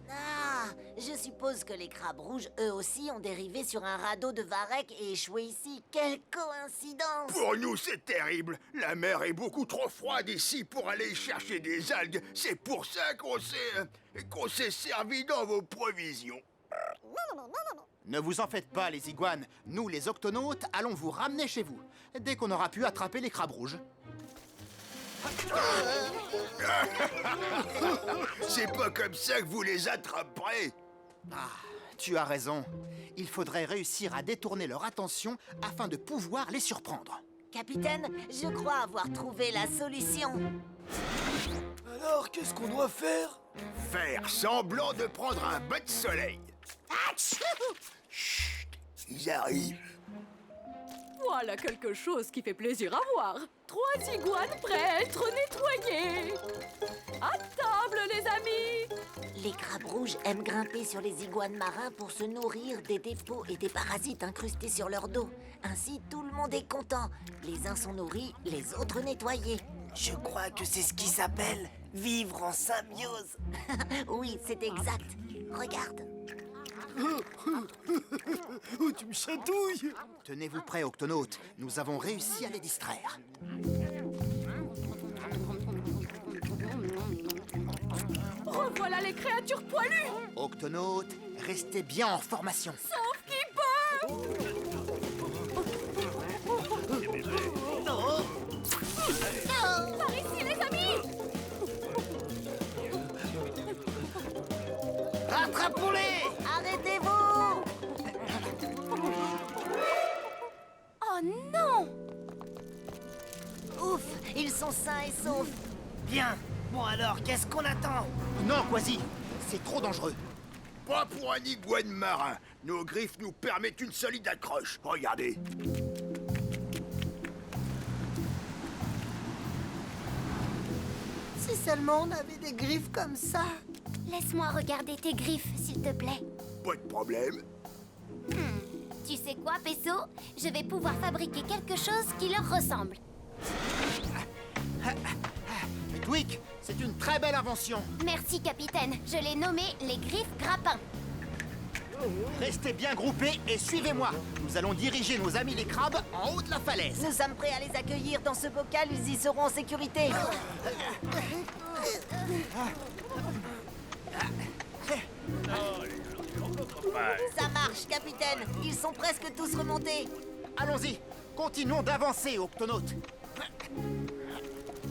Ah, je suppose que les crabes rouges, eux aussi, ont dérivé sur un radeau de Varek et échoué ici. Quelle coïncidence! Pour nous, c'est terrible. La mer est beaucoup trop froide ici pour aller chercher des algues. C'est pour ça qu'on s'est servi dans vos provisions. Ne vous en faites pas, les iguanes. Nous, les octonautes, allons vous ramener chez vous, dès qu'on aura pu attraper les crabes rouges. C'est pas comme ça que vous les attraperez. Ah, tu as raison. Il faudrait réussir à détourner leur attention afin de pouvoir les surprendre. Capitaine, je crois avoir trouvé la solution. Alors, qu'est-ce qu'on doit faire? Faire semblant de prendre un bain de soleil. Chut, ils arrivent. Voilà quelque chose qui fait plaisir à voir. 3 iguanes prêts à être nettoyées. À table, les amis. Les crabes rouges aiment grimper sur les iguanes marins pour se nourrir des dépôts et des parasites incrustés sur leur dos. Ainsi, tout le monde est content. Les uns sont nourris, les autres nettoyés. Je crois que c'est ce qui s'appelle vivre en symbiose. Oui, c'est exact. Regarde. Oh, tu me chatouilles. Tenez-vous prêts, octonautes. Nous avons réussi à les distraire. Revoilà les créatures poilues. Octonautes, restez bien en formation. Sauf qui peut. Par ici, les amis. Rattrapons-les! Arrêtez-vous! Oh non! Ouf, ils sont sains et saufs. Bien. Bon alors, qu'est-ce qu'on attend? Non, Quasi, c'est trop dangereux. Pas pour un iguane marin. Nos griffes nous permettent une solide accroche. Regardez. Si seulement on avait des griffes comme ça. Laisse-moi regarder tes griffes, s'il te plaît. Pas de problème. Tu sais quoi, Pesso? Je vais pouvoir fabriquer quelque chose qui leur ressemble. Tweak, c'est une très belle invention. Merci, capitaine. Je l'ai nommé les griffes grappins. Restez bien groupés et suivez-moi. Nous allons diriger nos amis les crabes en haut de la falaise. Nous sommes prêts à les accueillir dans ce bocal, ils y seront en sécurité. Ça marche, capitaine. Ils sont presque tous remontés. Allons-y, continuons d'avancer, octonautes.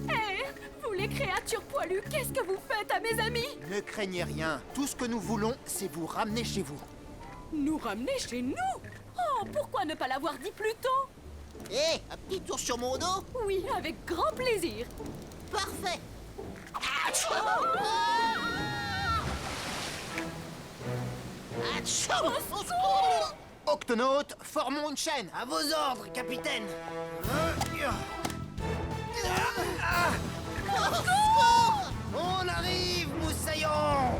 Hé, vous les créatures poilues, qu'est-ce que vous faites à mes amis? Ne craignez rien. Tout ce que nous voulons, c'est vous ramener chez vous. Nous ramener chez nous? Oh, pourquoi ne pas l'avoir dit plus tôt? Hé, un petit tour sur mon dos? Oui, avec grand plaisir. Parfait. Octonautes, formons une chaîne. À vos ordres, capitaine. On arrive, moussaillon.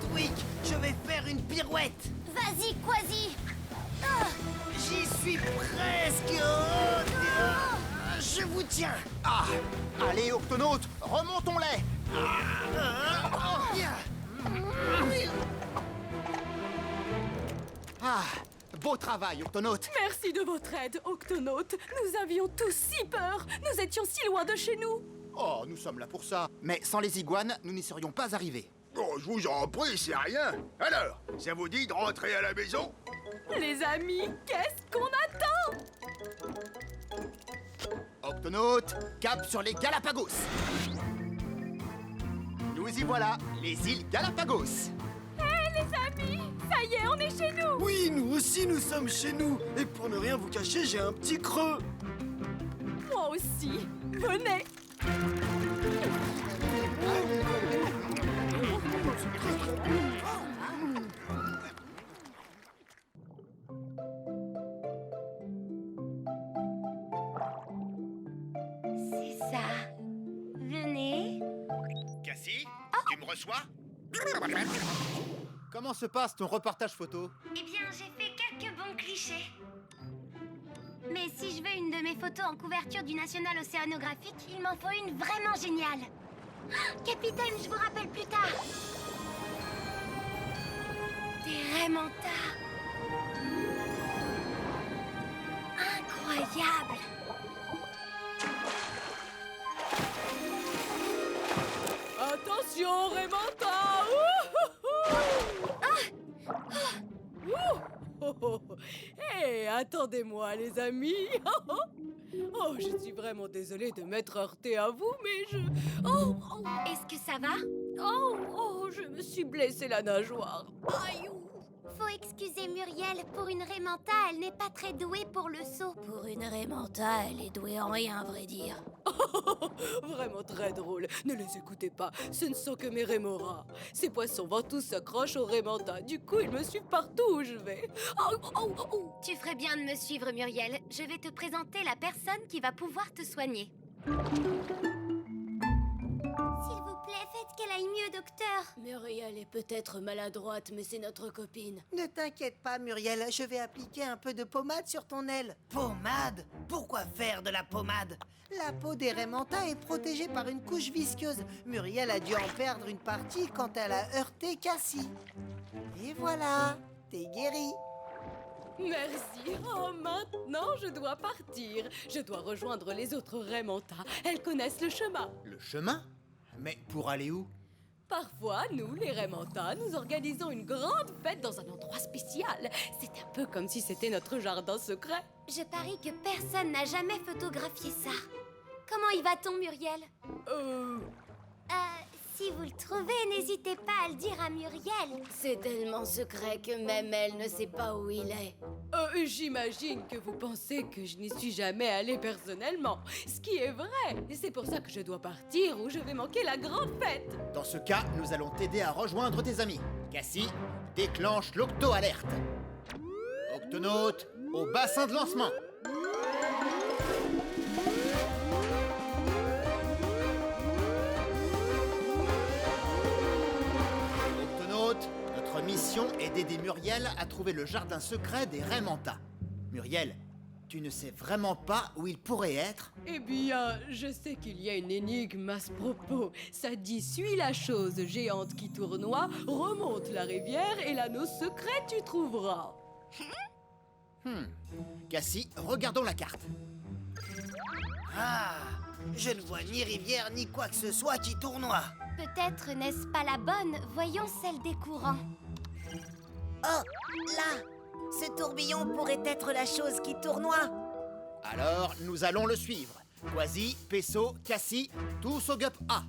Tweak, je vais faire une pirouette. Vas-y, Quasi. J'y suis presque. Je vous tiens. Ah, allez, octonautes, remontons-les. Ah, beau travail, octonautes. Merci de votre aide, octonautes. Nous avions tous si peur. Nous étions si loin de chez nous. Oh, nous sommes là pour ça. Mais sans les iguanes, nous n'y serions pas arrivés. Oh, je vous en prie, c'est rien. Alors, ça vous dit de rentrer à la maison? Les amis, qu'est-ce qu'on attend? Octonautes, cap sur les Galapagos. Nous y voilà, les îles Galapagos. Hé, les amis, ça y est, on est chez nous. Oui, nous aussi, nous sommes chez nous. Et pour ne rien vous cacher, j'ai un petit creux. Moi aussi. Venez. C'est reçois. Comment se passe ton reportage photo? Eh bien, j'ai fait quelques bons clichés. Mais si je veux une de mes photos en couverture du National Océanographique, il m'en faut une vraiment géniale. Ah, capitaine, je vous rappelle plus tard. Des raimentas. Incroyable. Attention, Raymanta! Hé, attendez-moi, les amis! Oh, je suis vraiment désolée de m'être heurtée à vous, mais je... Oh, oh, Est-ce que ça va? oh, je me suis blessée la nageoire. Aïe! Faut excuser Muriel. Pour une Raymanta, elle n'est pas très douée pour le saut. Pour une Raymanta, elle est douée en rien, à vrai dire. Vraiment très drôle. Ne les écoutez pas, ce ne sont que mes rémoras. Ces poissons ventous s'accrochent aux Raymanta. Du coup, ils me suivent partout où je vais. Oh. Tu ferais bien de me suivre, Muriel. Je vais te présenter la personne qui va pouvoir te soigner. S'il vous plaît, faites qu'elle aille mieux, docteur. Muriel est peut-être maladroite, mais c'est notre copine. Ne t'inquiète pas, Muriel, je vais appliquer un peu de pommade sur ton aile. Pommade? Pourquoi faire de la pommade? La peau des raimentas est protégée par une couche visqueuse. Muriel a dû en perdre une partie quand elle a heurté Cassie. Et voilà, t'es guérie. Merci. Oh, maintenant, je dois partir. Je dois rejoindre les autres Raymanta. Elles connaissent le chemin. Le chemin? Mais pour aller où? Parfois, nous, les Raymanta, nous organisons une grande fête dans un endroit spécial. C'est un peu comme si c'était notre jardin secret. Je parie que personne n'a jamais photographié ça. Comment y va-t-on, Muriel? Si vous le trouvez, n'hésitez pas à le dire à Muriel. C'est tellement secret que même elle ne sait pas où il est. J'imagine que vous pensez que je n'y suis jamais allée personnellement. Ce qui est vrai. Et c'est pour ça que je dois partir ou je vais manquer la grande fête. Dans ce cas, nous allons t'aider à rejoindre tes amis. Cassie, déclenche l'octo-alerte. Octonaute, au bassin de lancement. Octonaute, notre mission est d'aider Muriel à trouver le jardin secret des Raymanta. Muriel, tu ne sais vraiment pas où il pourrait être? Eh bien, je sais qu'il y a une énigme à ce propos. Ça dit, suis la chose géante qui tournoie, remonte la rivière et l'anneau secret tu trouveras. Cassie, regardons la carte. Ah, je ne vois ni rivière ni quoi que ce soit qui tournoie. Peut-être n'est-ce pas la bonne? Voyons celle des courants. Oh, là! Ce tourbillon pourrait être la chose qui tournoie. Alors, nous allons le suivre. Quasi, Pesso, Cassie, tous au GUP A.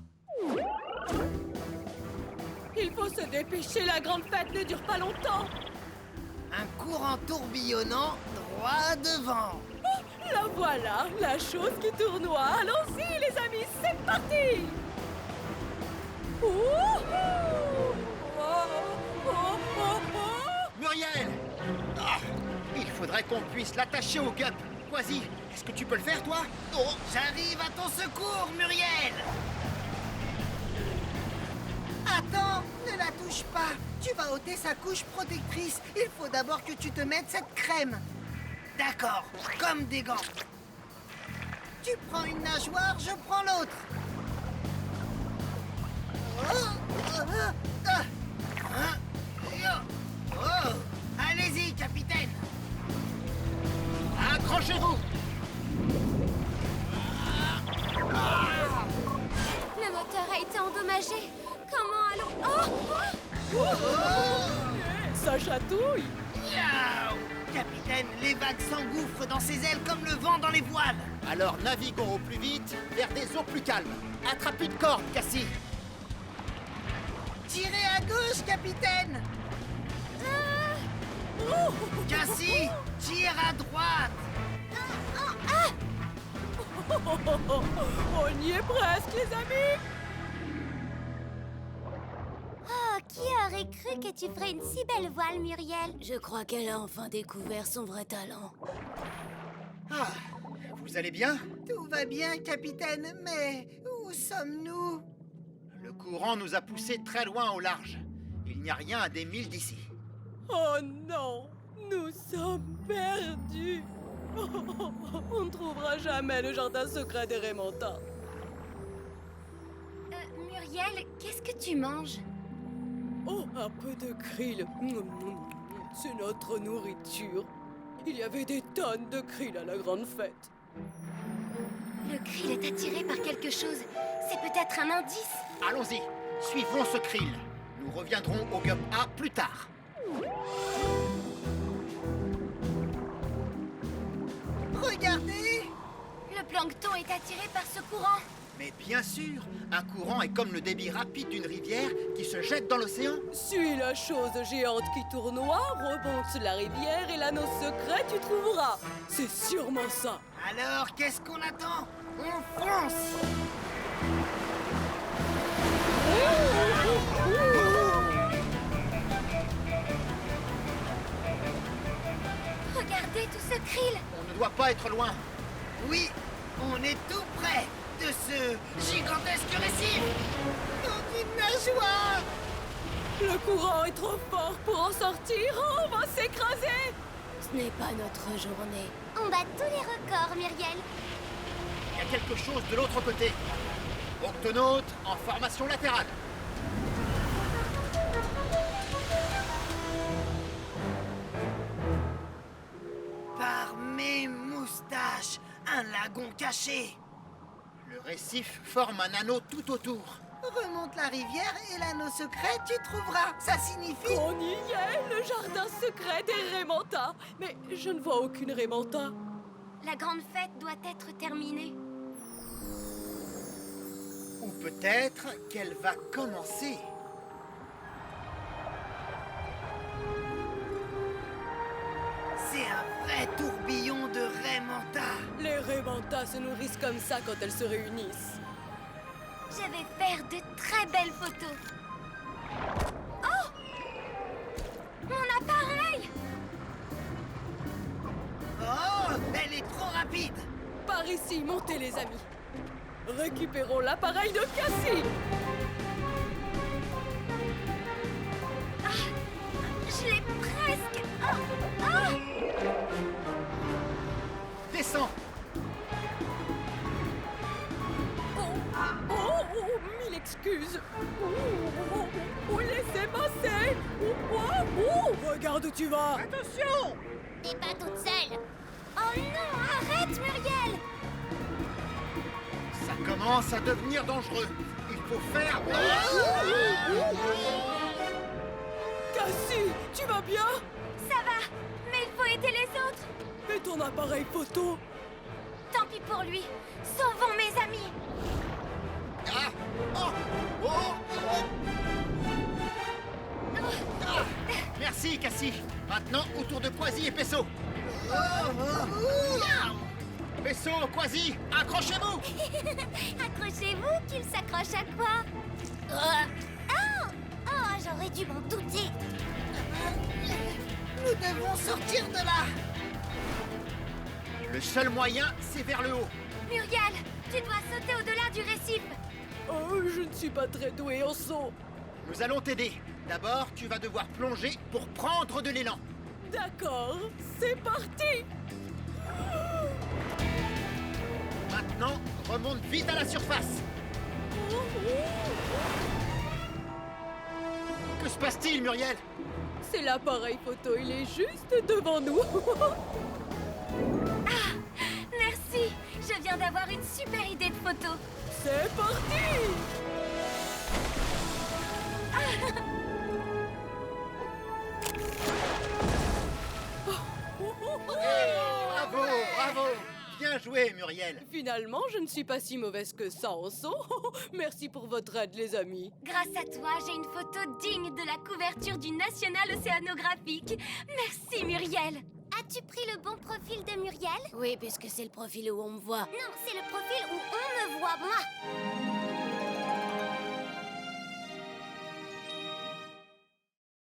Il faut se dépêcher, la grande fête ne dure pas longtemps. Un courant tourbillonnant droit devant. La voilà, la chose qui tournoie. Allons-y, les amis, c'est parti. Muriel! Ah, il faudrait qu'on puisse l'attacher au GUP. Quasi, est-ce que tu peux le faire, toi? Oh, j'arrive à ton secours, Muriel! Attends, ne la touche pas. Tu vas ôter sa couche protectrice. Il faut d'abord que tu te mettes cette crème. D'accord, comme des gants. Tu prends une nageoire, je prends l'autre. Allez-y, capitaine. Accrochez-vous! Le moteur a été endommagé. Comment allons... Ça chatouille. Miaou. Capitaine, les vagues s'engouffrent dans ses ailes comme le vent dans les voiles. Alors naviguons au plus vite vers des eaux plus calmes. Attrape une corde, Cassie. Tirez à gauche, capitaine. Cassie, tire à droite. On y est presque, les amis. Oh, qui aurait cru que tu ferais une si belle voile, Muriel? Je crois qu'elle a enfin découvert son vrai talent. Ah, vous allez bien? Tout va bien, capitaine, mais où sommes-nous? Le courant nous a poussés très loin au large. Il n'y a rien à des milles d'ici. Oh non, nous sommes perdus. On ne trouvera jamais le jardin secret des Raymantins. Muriel, qu'est-ce que tu manges? Oh, un peu de krill. C'est notre nourriture. Il y avait des tonnes de krill à la grande fête. Le krill est attiré par quelque chose. C'est peut-être un indice. Allons-y, suivons ce krill. Nous reviendrons au GUP A plus tard. Regardez! Le plancton est attiré par ce courant. Mais bien sûr, un courant est comme le débit rapide d'une rivière qui se jette dans l'océan. Suis la chose géante qui tournoie, remonte la rivière et l'anneau secret tu trouveras. C'est sûrement ça. Alors, qu'est-ce qu'on attend? On fonce! Regardez tout ce krill. On ne doit pas être loin. Oui, on est tout près de ce gigantesque récif! Dans une nageoire! Le courant est trop fort pour en sortir. On va s'écraser. Ce n'est pas notre journée. On bat tous les records, Muriel. Il y a quelque chose de l'autre côté. Octonautes en formation latérale. Par mes moustaches, un lagon caché! Le récif forme un anneau tout autour. Remonte la rivière et l'anneau secret, tu trouveras. Ça signifie... On y est, le jardin secret des Raymantins. Mais je ne vois aucune Raymantin. La grande fête doit être terminée. Ou peut-être qu'elle va commencer. C'est un vrai tourbillon de Raymanta. Les Raymantins se nourrissent comme ça quand elles se réunissent. Je vais faire de très belles photos. Oh! Mon appareil! Oh, elle est trop rapide. Par ici, montez les amis. Récupérons l'appareil de Cassie. Je l'ai presque. Oh! Oh! Descends. Mille excuses. Laissez passer. Regarde où tu vas. Attention! T'es pas toute seule. Oh non, arrête, Muriel! Ça commence à devenir dangereux. Il faut faire... Cassie, tu vas bien? Ça va, mais il faut aider les autres. Et ton appareil photo? Tant pis pour lui. Sauvons mes amis. Ah! Oh! Oh! Oh! Ah! Merci, Cassie. Maintenant, autour de Quasi et Pesso. Pesso, Quasi, accrochez-vous. Accrochez-vous qu'il s'accroche à quoi? Oh, j'aurais dû m'en douter. Nous devons sortir de là. Le seul moyen, c'est vers le haut. Muriel, tu dois sauter au-delà du récif. Oh, je ne suis pas très douée en saut. Nous allons t'aider. D'abord, tu vas devoir plonger pour prendre de l'élan. D'accord, c'est parti. Maintenant, remonte vite à la surface. Que se passe-t-il, Muriel? C'est l'appareil photo, il est juste devant nous. Merci, je viens d'avoir une super idée de photo. C'est parti. Bravo, bravo. Bien joué, Muriel. Finalement, je ne suis pas si mauvaise que ça en saut. Merci pour votre aide, les amis. Grâce à toi, j'ai une photo digne de la couverture du National Océanographique. Merci, Muriel. As-tu pris le bon profil de Muriel? Oui, puisque c'est le profil où on me voit. Non, c'est le profil où on me voit, moi.